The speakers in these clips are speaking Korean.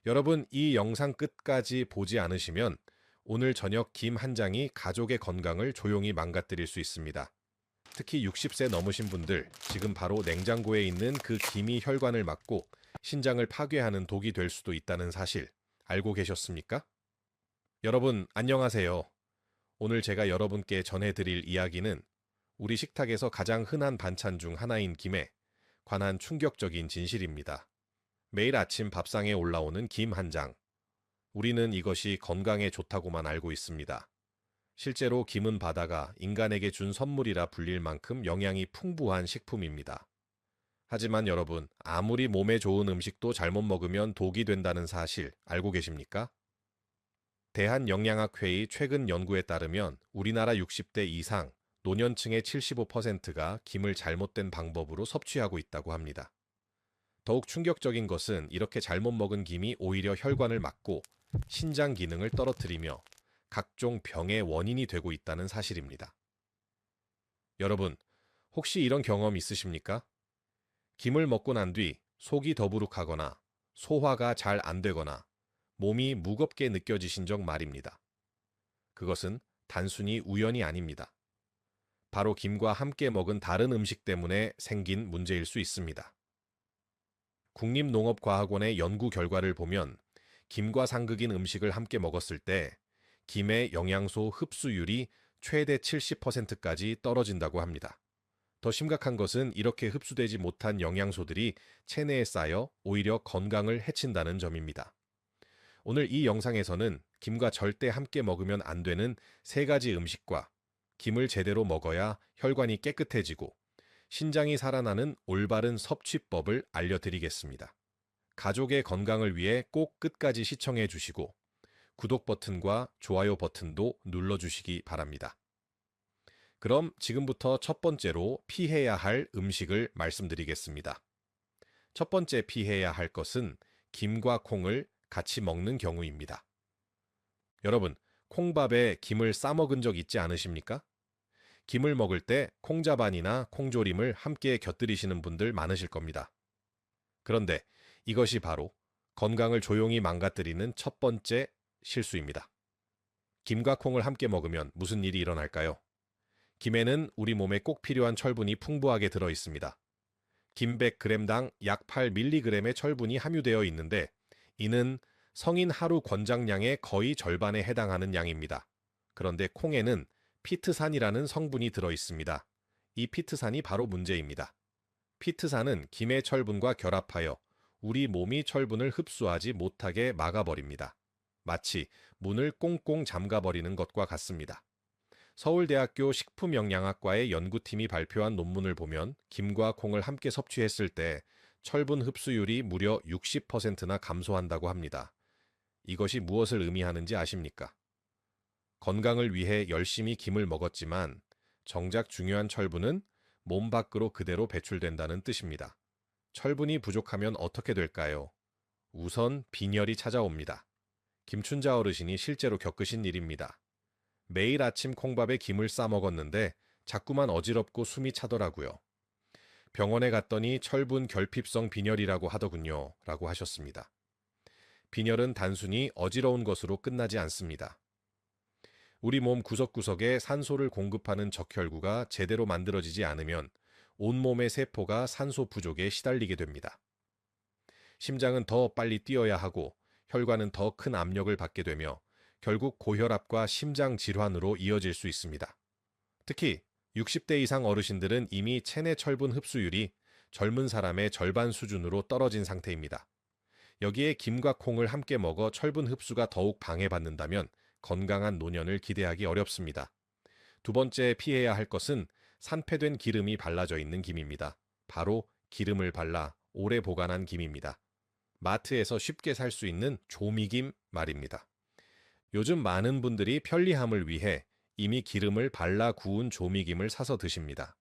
여러분, 이 영상 끝까지 보지 않으시면 오늘 저녁 김 한 장이 가족의 건강을 조용히 망가뜨릴 수 있습니다. 특히 60세 넘으신 분들, 지금 바로 냉장고에 있는 그 김이 혈관을 막고 신장을 파괴하는 독이 될 수도 있다는 사실 알고 계셨습니까? 여러분, 안녕하세요. 오늘 제가 여러분께 전해드릴 이야기는 우리 식탁에서 가장 흔한 반찬 중 하나인 김에 관한 충격적인 진실입니다. 매일 아침 밥상에 올라오는 김 한 장. 우리는 이것이 건강에 좋다고만 알고 있습니다. 실제로 김은 바다가 인간에게 준 선물이라 불릴 만큼 영양이 풍부한 식품입니다. 하지만 여러분, 아무리 몸에 좋은 음식도 잘못 먹으면 독이 된다는 사실 알고 계십니까? 대한영양학회의 최근 연구에 따르면 우리나라 60대 이상 노년층의 75%가 김을 잘못된 방법으로 섭취하고 있다고 합니다. 더욱 충격적인 것은 이렇게 잘못 먹은 김이 오히려 혈관을 막고 신장 기능을 떨어뜨리며 각종 병의 원인이 되고 있다는 사실입니다. 여러분, 혹시 이런 경험 있으십니까? 김을 먹고 난 뒤 속이 더부룩하거나 소화가 잘 안 되거나 몸이 무겁게 느껴지신 적 말입니다. 그것은 단순히 우연이 아닙니다. 바로 김과 함께 먹은 다른 음식 때문에 생긴 문제일 수 있습니다. 국립농업과학원의 연구 결과를 보면 김과 상극인 음식을 함께 먹었을 때 김의 영양소 흡수율이 최대 70%까지 떨어진다고 합니다. 더 심각한 것은 이렇게 흡수되지 못한 영양소들이 체내에 쌓여 오히려 건강을 해친다는 점입니다. 오늘 이 영상에서는 김과 절대 함께 먹으면 안 되는 세 가지 음식과 김을 제대로 먹어야 혈관이 깨끗해지고 신장이 살아나는 올바른 섭취법을 알려드리겠습니다. 가족의 건강을 위해 꼭 끝까지 시청해 주시고 구독 버튼과 좋아요 버튼도 눌러주시기 바랍니다. 그럼 지금부터 첫 번째로 피해야 할 음식을 말씀드리겠습니다. 첫 번째 피해야 할 것은 김과 콩을 같이 먹는 경우입니다. 여러분, 콩밥에 김을 싸 먹은 적 있지 않으십니까? 김을 먹을 때 콩자반이나 콩조림을 함께 곁들이시는 분들 많으실 겁니다. 그런데 이것이 바로 건강을 조용히 망가뜨리는 첫 번째 실수입니다. 김과 콩을 함께 먹으면 무슨 일이 일어날까요? 김에는 우리 몸에 꼭 필요한 철분이 풍부하게 들어 있습니다. 김 100g당 약 8mg의 철분이 함유되어 있는데 이는 성인 하루 권장량의 거의 절반에 해당하는 양입니다. 그런데 콩에는 피트산이라는 성분이 들어 있습니다. 이 피트산이 바로 문제입니다. 피트산은 김의 철분과 결합하여 우리 몸이 철분을 흡수하지 못하게 막아버립니다. 마치 문을 꽁꽁 잠가버리는 것과 같습니다. 서울대학교 식품영양학과의 연구팀이 발표한 논문을 보면 김과 콩을 함께 섭취했을 때 철분 흡수율이 무려 60%나 감소한다고 합니다. 이것이 무엇을 의미하는지 아십니까? 건강을 위해 열심히 김을 먹었지만 정작 중요한 철분은 몸 밖으로 그대로 배출된다는 뜻입니다. 철분이 부족하면 어떻게 될까요? 우선 빈혈이 찾아옵니다. 김춘자 어르신이 실제로 겪으신 일입니다. 매일 아침 콩밥에 김을 싸 먹었는데 자꾸만 어지럽고 숨이 차더라고요. 병원에 갔더니 철분 결핍성 빈혈이라고 하더군요. 라고 하셨습니다. 빈혈은 단순히 어지러운 것으로 끝나지 않습니다. 우리 몸 구석구석에 산소를 공급하는 적혈구가 제대로 만들어지지 않으면 온몸의 세포가 산소 부족에 시달리게 됩니다. 심장은 더 빨리 뛰어야 하고 혈관은 더 큰 압력을 받게 되며 결국 고혈압과 심장 질환으로 이어질 수 있습니다. 특히 60대 이상 어르신들은 이미 체내 철분 흡수율이 젊은 사람의 절반 수준으로 떨어진 상태입니다. 여기에 김과 콩을 함께 먹어 철분 흡수가 더욱 방해받는다면 건강한 노년을 기대하기 어렵습니다. 두 번째 피해야 할 것은 산패된 기름이 발라져 있는 김입니다. 바로 기름을 발라 오래 보관한 김입니다. 마트에서 쉽게 살 수 있는 조미김 말입니다. 요즘 많은 분들이 편리함을 위해 이미 기름을 발라 구운 조미김을 사서 드십니다.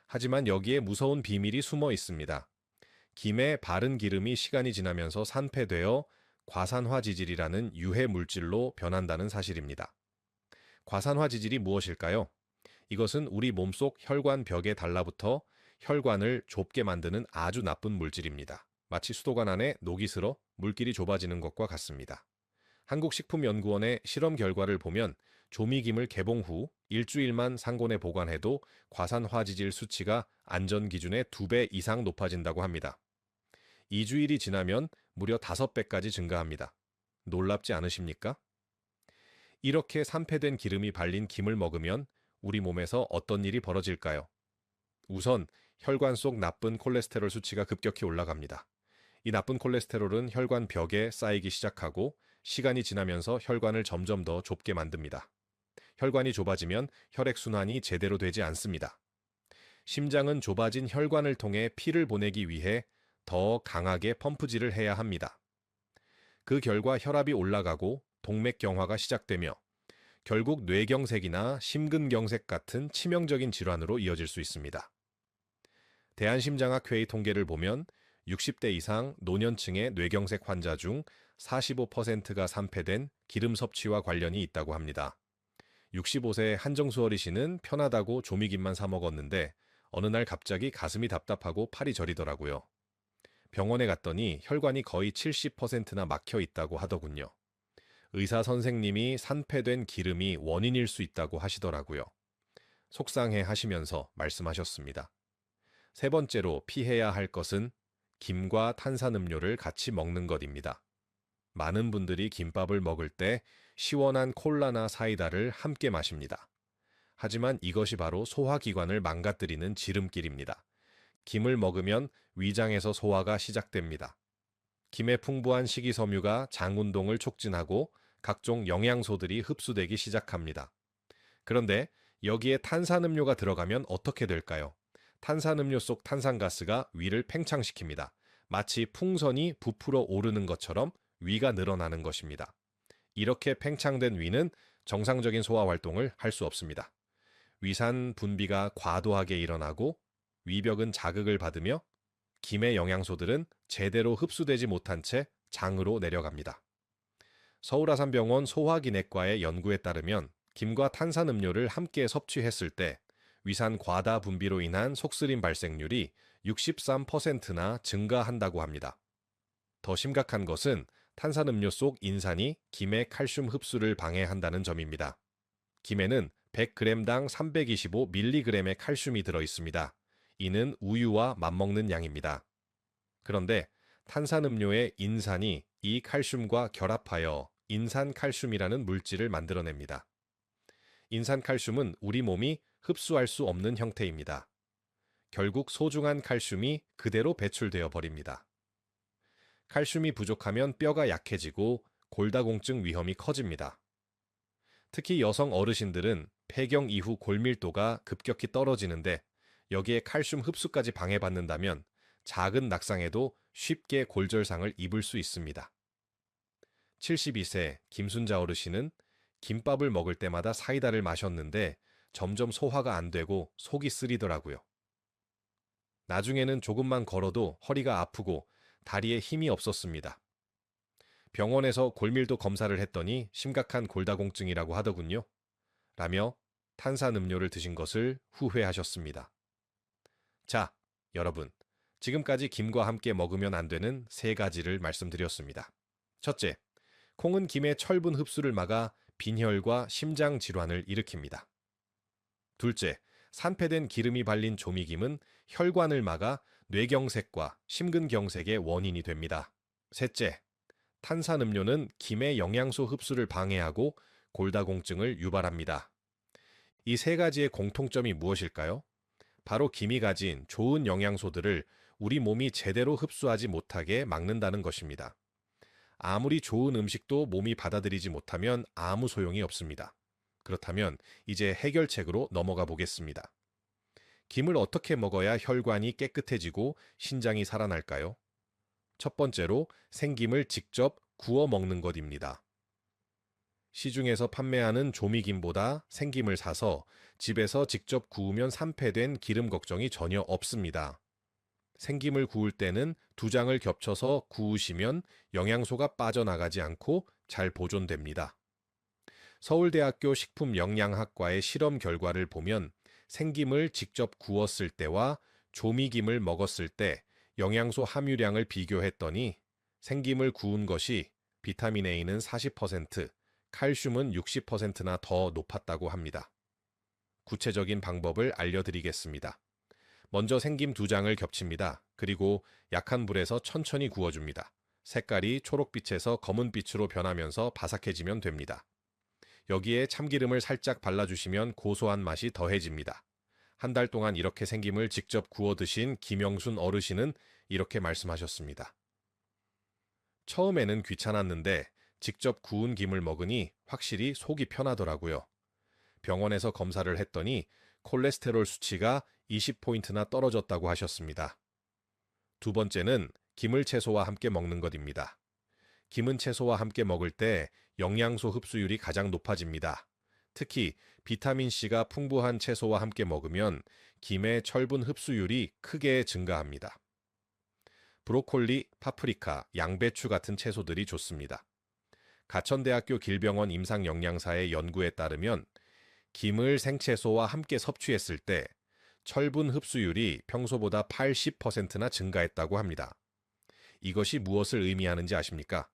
하지만 여기에 무서운 비밀이 숨어 있습니다. 김에 바른 기름이 시간이 지나면서 산패되어 과산화지질이라는 유해 물질로 변한다는 사실입니다. 과산화지질이 무엇일까요? 이것은 우리 몸속 혈관 벽에 달라붙어 혈관을 좁게 만드는 아주 나쁜 물질입니다. 마치 수도관 안에 녹이 슬어 물길이 좁아지는 것과 같습니다. 한국식품연구원의 실험 결과를 보면 조미김을 개봉 후 일주일만 상온에 보관해도 과산화지질 수치가 안전 기준의 2배 이상 높아진다고 합니다. 2주일이 지나면 무려 5배까지 증가합니다. 놀랍지 않으십니까? 이렇게 산패된 기름이 발린 김을 먹으면 우리 몸에서 어떤 일이 벌어질까요? 우선 혈관 속 나쁜 콜레스테롤 수치가 급격히 올라갑니다. 이 나쁜 콜레스테롤은 혈관 벽에 쌓이기 시작하고 시간이 지나면서 혈관을 점점 더 좁게 만듭니다. 혈관이 좁아지면 혈액순환이 제대로 되지 않습니다. 심장은 좁아진 혈관을 통해 피를 보내기 위해 더 강하게 펌프질을 해야 합니다. 그 결과 혈압이 올라가고 동맥경화가 시작되며 결국 뇌경색이나 심근경색 같은 치명적인 질환으로 이어질 수 있습니다. 대한심장학회의 통계를 보면 60대 이상 노년층의 뇌경색 환자 중 45%가 산패된 기름 섭취와 관련이 있다고 합니다. 65세 한정수 어르신은 편하다고 조미김만 사 먹었는데 어느 날 갑자기 가슴이 답답하고 팔이 저리더라고요. 병원에 갔더니 혈관이 거의 70%나 막혀 있다고 하더군요. 의사 선생님이 산패된 기름이 원인일 수 있다고 하시더라고요. 속상해 하시면서 말씀하셨습니다. 세 번째로 피해야 할 것은 김과 탄산음료를 같이 먹는 것입니다. 많은 분들이 김밥을 먹을 때 시원한 콜라나 사이다를 함께 마십니다. 하지만 이것이 바로 소화기관을 망가뜨리는 지름길입니다. 김을 먹으면 위장에서 소화가 시작됩니다. 김에 풍부한 식이섬유가 장 운동을 촉진하고 각종 영양소들이 흡수되기 시작합니다. 그런데 여기에 탄산음료가 들어가면 어떻게 될까요? 탄산음료 속 탄산가스가 위를 팽창시킵니다. 마치 풍선이 부풀어 오르는 것처럼 위가 늘어나는 것입니다. 이렇게 팽창된 위는 정상적인 소화 활동을 할 수 없습니다. 위산 분비가 과도하게 일어나고 위벽은 자극을 받으며 김의 영양소들은 제대로 흡수되지 못한 채 장으로 내려갑니다. 서울아산병원 소화기내과의 연구에 따르면 김과 탄산음료를 함께 섭취했을 때 위산 과다 분비로 인한 속쓰림 발생률이 63%나 증가한다고 합니다. 더 심각한 것은 탄산음료 속 인산이 김의 칼슘 흡수를 방해한다는 점입니다. 김에는 100g당 325mg의 칼슘이 들어 있습니다. 이는 우유와 맞먹는 양입니다. 그런데 탄산음료의 인산이 이 칼슘과 결합하여 인산칼슘이라는 물질을 만들어냅니다. 인산칼슘은 우리 몸이 흡수할 수 없는 형태입니다. 결국 소중한 칼슘이 그대로 배출되어 버립니다. 칼슘이 부족하면 뼈가 약해지고 골다공증 위험이 커집니다. 특히 여성 어르신들은 폐경 이후 골밀도가 급격히 떨어지는데 여기에 칼슘 흡수까지 방해받는다면 작은 낙상에도 쉽게 골절상을 입을 수 있습니다. 72세 김순자 어르신은 김밥을 먹을 때마다 사이다를 마셨는데 점점 소화가 안 되고 속이 쓰리더라고요. 나중에는 조금만 걸어도 허리가 아프고 다리에 힘이 없었습니다. 병원에서 골밀도 검사를 했더니 심각한 골다공증이라고 하더군요. 라며 탄산음료를 드신 것을 후회하셨습니다. 자, 여러분, 지금까지 김과 함께 먹으면 안 되는 3가지를 말씀드렸습니다. 첫째, 콩은 김의 철분 흡수를 막아 빈혈과 심장 질환을 일으킵니다. 둘째, 산패된 기름이 발린 조미김은 혈관을 막아 뇌경색과 심근경색의 원인이 됩니다. 셋째, 탄산음료는 김의 영양소 흡수를 방해하고 골다공증을 유발합니다. 이 3가지의 공통점이 무엇일까요? 바로 김이 가진 좋은 영양소들을 우리 몸이 제대로 흡수하지 못하게 막는다는 것입니다. 아무리 좋은 음식도 몸이 받아들이지 못하면 아무 소용이 없습니다. 그렇다면 이제 해결책으로 넘어가 보겠습니다. 김을 어떻게 먹어야 혈관이 깨끗해지고 신장이 살아날까요? 첫 번째로 생김을 직접 구워 먹는 것입니다. 시중에서 판매하는 조미김보다 생김을 사서 집에서 직접 구우면 산패된 기름 걱정이 전혀 없습니다. 생김을 구울 때는 2장을 겹쳐서 구우시면 영양소가 빠져나가지 않고 잘 보존됩니다. 서울대학교 식품영양학과의 실험 결과를 보면 생김을 직접 구웠을 때와 조미김을 먹었을 때 영양소 함유량을 비교했더니 생김을 구운 것이 비타민 A는 40%, 칼슘은 60%나 더 높았다고 합니다. 구체적인 방법을 알려드리겠습니다. 먼저 생김 2장을 겹칩니다. 그리고 약한 불에서 천천히 구워줍니다. 색깔이 초록빛에서 검은빛으로 변하면서 바삭해지면 됩니다. 여기에 참기름을 살짝 발라주시면 고소한 맛이 더해집니다. 한 달 동안 이렇게 생김을 직접 구워 드신 김영순 어르신은 이렇게 말씀하셨습니다. 처음에는 귀찮았는데 직접 구운 김을 먹으니 확실히 속이 편하더라고요. 병원에서 검사를 했더니 콜레스테롤 수치가 20포인트나 떨어졌다고 하셨습니다. 두 번째는 김을 채소와 함께 먹는 것입니다. 김은 채소와 함께 먹을 때 영양소 흡수율이 가장 높아집니다. 특히 비타민C가 풍부한 채소와 함께 먹으면 김의 철분 흡수율이 크게 증가합니다. 브로콜리, 파프리카, 양배추 같은 채소들이 좋습니다. 가천대학교 길병원 임상영양사의 연구에 따르면 김을 생채소와 함께 섭취했을 때 철분 흡수율이 평소보다 80%나 증가했다고 합니다. 이것이 무엇을 의미하는지 아십니까?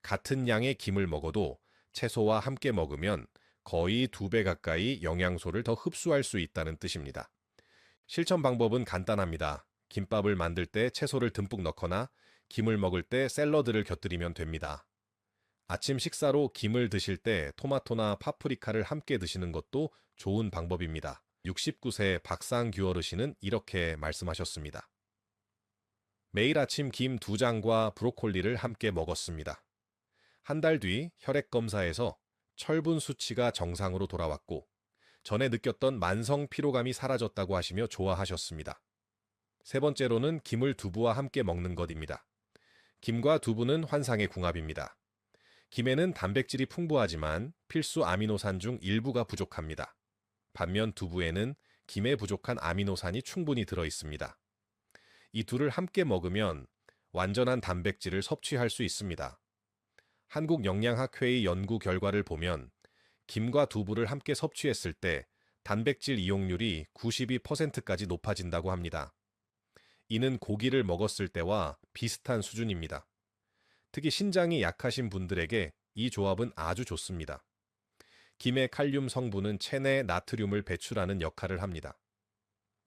같은 양의 김을 먹어도 채소와 함께 먹으면 거의 2배 가까이 영양소를 더 흡수할 수 있다는 뜻입니다. 실천 방법은 간단합니다. 김밥을 만들 때 채소를 듬뿍 넣거나 김을 먹을 때 샐러드를 곁들이면 됩니다. 아침 식사로 김을 드실 때 토마토나 파프리카를 함께 드시는 것도 좋은 방법입니다. 69세 박상규 어르신은 이렇게 말씀하셨습니다. 매일 아침 김 2장과 브로콜리를 함께 먹었습니다. 한 달 뒤 혈액 검사에서 철분 수치가 정상으로 돌아왔고 전에 느꼈던 만성 피로감이 사라졌다고 하시며 좋아하셨습니다. 세 번째로는 김을 두부와 함께 먹는 것입니다. 김과 두부는 환상의 궁합입니다. 김에는 단백질이 풍부하지만 필수 아미노산 중 일부가 부족합니다. 반면 두부에는 김에 부족한 아미노산이 충분히 들어 있습니다. 이 둘을 함께 먹으면 완전한 단백질을 섭취할 수 있습니다. 한국영양학회의 연구 결과를 보면 김과 두부를 함께 섭취했을 때 단백질 이용률이 92%까지 높아진다고 합니다. 이는 고기를 먹었을 때와 비슷한 수준입니다. 특히 신장이 약하신 분들에게 이 조합은 아주 좋습니다. 김의 칼륨 성분은 체내 나트륨을 배출하는 역할을 합니다.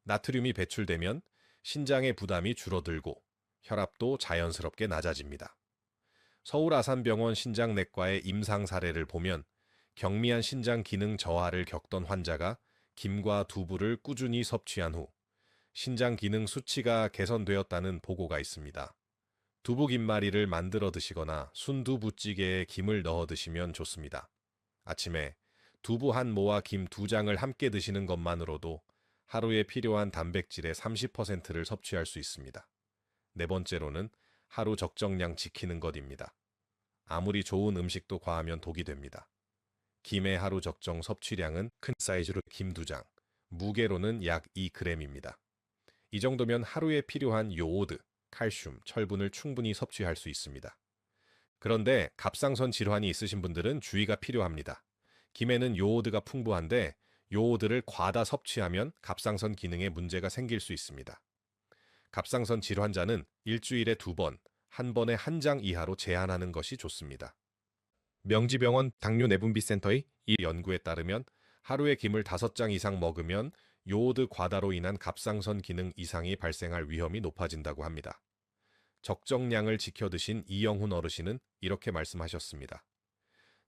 나트륨이 배출되면 신장의 부담이 줄어들고 혈압도 자연스럽게 낮아집니다. 서울 아산병원 신장내과의 임상 사례를 보면 경미한 신장 기능 저하를 겪던 환자가 김과 두부를 꾸준히 섭취한 후 신장 기능 수치가 개선되었다는 보고가 있습니다. 두부 김말이를 만들어 드시거나 순두부찌개에 김을 넣어 드시면 좋습니다. 아침에 두부 한 모와 김 2장을 함께 드시는 것만으로도 하루에 필요한 단백질의 30%를 섭취할 수 있습니다. 네 번째로는 하루 적정량 지키는 것입니다. 아무리 좋은 음식도 과하면 독이 됩니다. 김의 하루 적정 섭취량은 큰 사이즈로 김 2장, 무게로는 약 2g입니다. 이 정도면 하루에 필요한 요오드, 칼슘, 철분을 충분히 섭취할 수 있습니다. 그런데 갑상선 질환이 있으신 분들은 주의가 필요합니다. 김에는 요오드가 풍부한데 요오드를 과다 섭취하면 갑상선 기능에 문제가 생길 수 있습니다. 갑상선 질환자는 일주일에 2번, 한 번에 1장 이하로 제한하는 것이 좋습니다. 명지병원 당뇨내분비센터의 이 연구에 따르면 하루에 김을 5장 이상 먹으면 요오드 과다로 인한 갑상선 기능 이상이 발생할 위험이 높아진다고 합니다. 적정량을 지켜 드신 이영훈 어르신은 이렇게 말씀하셨습니다.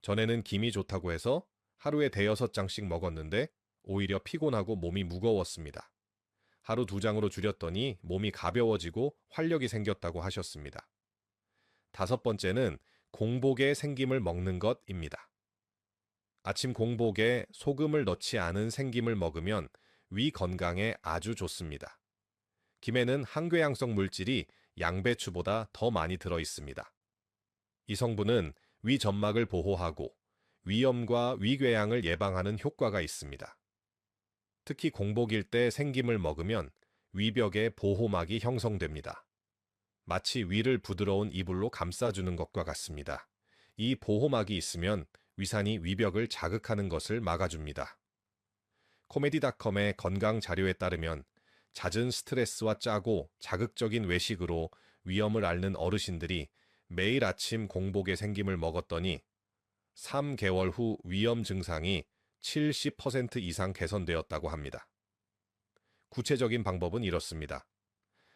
전에는 김이 좋다고 해서 하루에 5장씩 먹었는데 오히려 피곤하고 몸이 무거웠습니다. 하루 2장으로 줄였더니 몸이 가벼워지고 활력이 생겼다고 하셨습니다. 5번째는 공복에 생김을 먹는 것입니다. 아침 공복에 소금을 넣지 않은 생김을 먹으면 위 건강에 아주 좋습니다. 김에는 항궤양성 물질이 양배추보다 더 많이 들어 있습니다. 이 성분은 위 점막을 보호하고 위염과 위궤양을 예방하는 효과가 있습니다. 특히 공복일 때 생김을 먹으면 위벽에 보호막이 형성됩니다. 마치 위를 부드러운 이불로 감싸주는 것과 같습니다. 이 보호막이 있으면 위산이 위벽을 자극하는 것을 막아줍니다. 코메디닷컴의 건강 자료에 따르면 잦은 스트레스와 짜고 자극적인 외식으로 위험을 앓는 어르신들이 매일 아침 공복에 생김을 먹었더니 3개월 후 위험 증상이 70% 이상 개선되었다고 합니다. 구체적인 방법은 이렇습니다.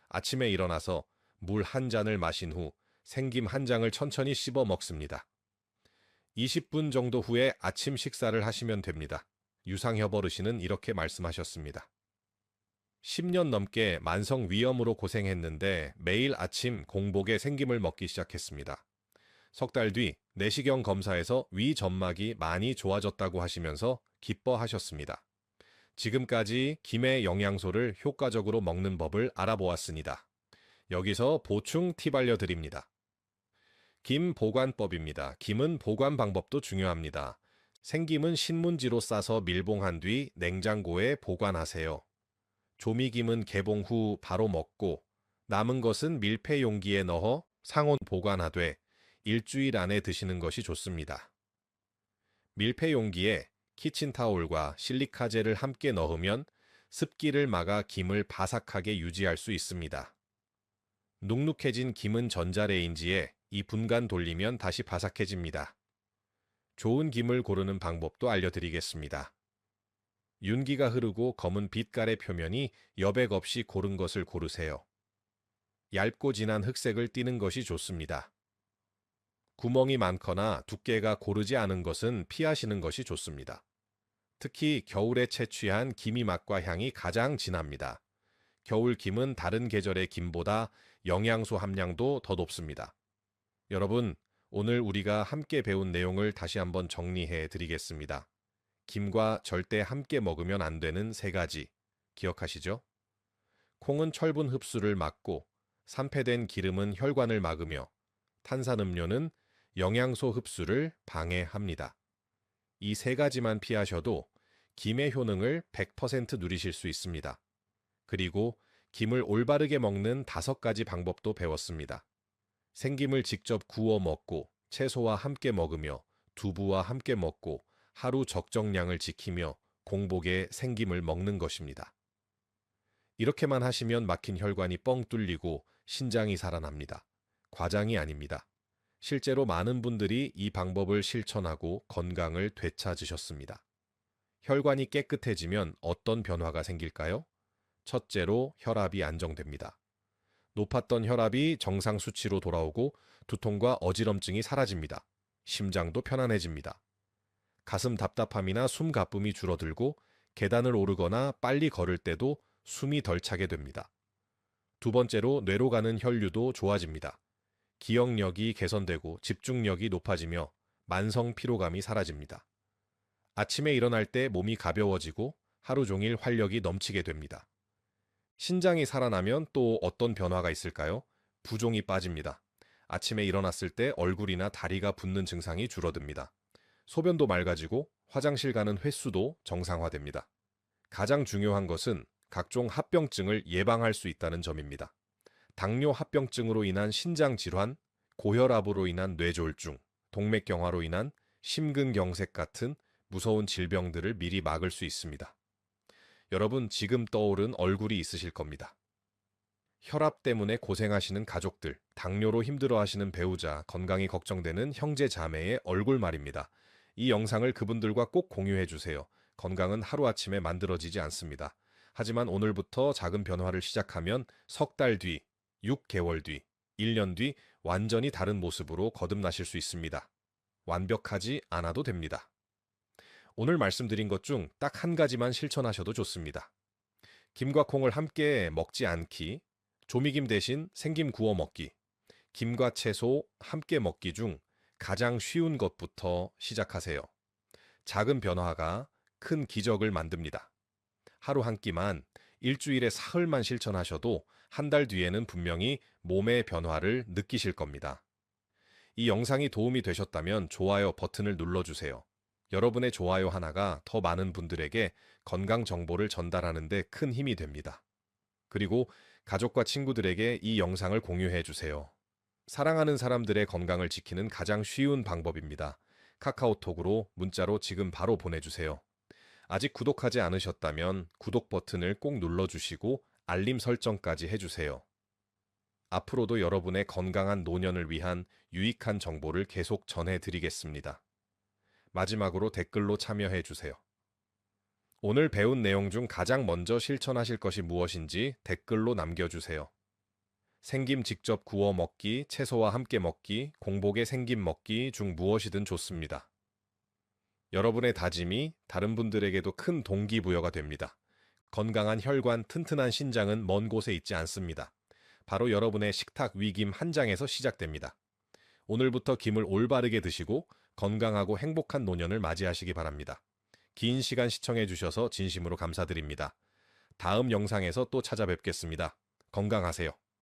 아침에 일어나서 물 한 잔을 마신 후 생김 한 장을 천천히 씹어 먹습니다. 20분 정도 후에 아침 식사를 하시면 됩니다. 유상협 어르신은 이렇게 말씀하셨습니다. 10년 넘게 만성 위염으로 고생했는데 매일 아침 공복에 생김을 먹기 시작했습니다. 석 달 뒤 내시경 검사에서 위 점막이 많이 좋아졌다고 하시면서 기뻐하셨습니다. 지금까지 김의 영양소를 효과적으로 먹는 법을 알아보았습니다. 여기서 보충 팁 알려드립니다. 김 보관법입니다. 김은 보관 방법도 중요합니다. 생김은 신문지로 싸서 밀봉한 뒤 냉장고에 보관하세요. 조미김은 개봉 후 바로 먹고 남은 것은 밀폐 용기에 넣어 상온 보관하되 일주일 안에 드시는 것이 좋습니다. 밀폐 용기에 키친타올과 실리카젤을 함께 넣으면 습기를 막아 김을 바삭하게 유지할 수 있습니다. 눅눅해진 김은 전자레인지에 2분간 돌리면 다시 바삭해집니다. 좋은 김을 고르는 방법도 알려드리겠습니다. 윤기가 흐르고 검은 빛깔의 표면이 여백 없이 고른 것을 고르세요. 얇고 진한 흑색을 띠는 것이 좋습니다. 구멍이 많거나 두께가 고르지 않은 것은 피하시는 것이 좋습니다. 특히 겨울에 채취한 김이 맛과 향이 가장 진합니다. 겨울 김은 다른 계절의 김보다 영양소 함량도 더 높습니다. 여러분, 오늘 우리가 함께 배운 내용을 다시 한번 정리해 드리겠습니다. 김과 절대 함께 먹으면 안 되는 3가지 기억하시죠? 콩은 철분 흡수를 막고 산패된 기름은 혈관을 막으며 탄산음료는 영양소 흡수를 방해합니다. 이 3가지만 피하셔도 김의 효능을 100% 누리실 수 있습니다. 그리고 김을 올바르게 먹는 5가지 방법도 배웠습니다. 생김을 직접 구워 먹고 채소와 함께 먹으며 두부와 함께 먹고 하루 적정량을 지키며 공복에 생김을 먹는 것입니다. 이렇게만 하시면 막힌 혈관이 뻥 뚫리고 신장이 살아납니다. 과장이 아닙니다. 실제로 많은 분들이 이 방법을 실천하고 건강을 되찾으셨습니다. 혈관이 깨끗해지면 어떤 변화가 생길까요? 첫째로 혈압이 안정됩니다. 높았던 혈압이 정상 수치로 돌아오고 두통과 어지럼증이 사라집니다. 심장도 편안해집니다. 가슴 답답함이나 숨 가쁨이 줄어들고 계단을 오르거나 빨리 걸을 때도 숨이 덜 차게 됩니다. 두 번째로 뇌로 가는 혈류도 좋아집니다. 기억력이 개선되고 집중력이 높아지며 만성 피로감이 사라집니다. 아침에 일어날 때 몸이 가벼워지고 하루 종일 활력이 넘치게 됩니다. 신장이 살아나면 또 어떤 변화가 있을까요? 부종이 빠집니다. 아침에 일어났을 때 얼굴이나 다리가 붓는 증상이 줄어듭니다. 소변도 맑아지고 화장실 가는 횟수도 정상화됩니다. 가장 중요한 것은 각종 합병증을 예방할 수 있다는 점입니다. 당뇨 합병증으로 인한 신장 질환, 고혈압으로 인한 뇌졸중, 동맥경화로 인한 심근경색 같은 무서운 질병들을 미리 막을 수 있습니다. 여러분, 지금 떠오른 얼굴이 있으실 겁니다. 혈압 때문에 고생하시는 가족들, 당뇨로 힘들어하시는 배우자, 건강이 걱정되는 형제 자매의 얼굴 말입니다. 이 영상을 그분들과 꼭 공유해 주세요. 건강은 하루아침에 만들어지지 않습니다. 하지만 오늘부터 작은 변화를 시작하면 석 달 뒤, 6개월 뒤, 1년 뒤 완전히 다른 모습으로 거듭나실 수 있습니다. 완벽하지 않아도 됩니다. 오늘 말씀드린 것 중 딱 한 가지만 실천하셔도 좋습니다. 김과 콩을 함께 먹지 않기, 조미김 대신 생김 구워 먹기, 김과 채소 함께 먹기 중 가장 쉬운 것부터 시작하세요. 작은 변화가 큰 기적을 만듭니다. 하루 한 끼만 일주일에 사흘만 실천하셔도 한 달 뒤에는 분명히 몸의 변화를 느끼실 겁니다. 이 영상이 도움이 되셨다면 좋아요 버튼을 눌러주세요. 여러분의 좋아요 하나가 더 많은 분들에게 건강 정보를 전달하는 데 큰 힘이 됩니다. 그리고 가족과 친구들에게 이 영상을 공유해 주세요. 사랑하는 사람들의 건강을 지키는 가장 쉬운 방법입니다. 카카오톡으로 문자로 지금 바로 보내주세요. 아직 구독하지 않으셨다면 구독 버튼을 꼭 눌러주시고 알림 설정까지 해주세요. 앞으로도 여러분의 건강한 노년을 위한 유익한 정보를 계속 전해드리겠습니다. 마지막으로 댓글로 참여해주세요. 오늘 배운 내용 중 가장 먼저 실천하실 것이 무엇인지 댓글로 남겨주세요. 생김 직접 구워 먹기, 채소와 함께 먹기, 공복에 생김 먹기 중 무엇이든 좋습니다. 여러분의 다짐이 다른 분들에게도 큰 동기부여가 됩니다. 건강한 혈관, 튼튼한 신장은 먼 곳에 있지 않습니다. 바로 여러분의 식탁 위김 한 장에서 시작됩니다. 오늘부터 김을 올바르게 드시고 건강하고 행복한 노년을 맞이하시기 바랍니다. 긴 시간 시청해 주셔서 진심으로 감사드립니다. 다음 영상에서 또 찾아뵙겠습니다. 건강하세요.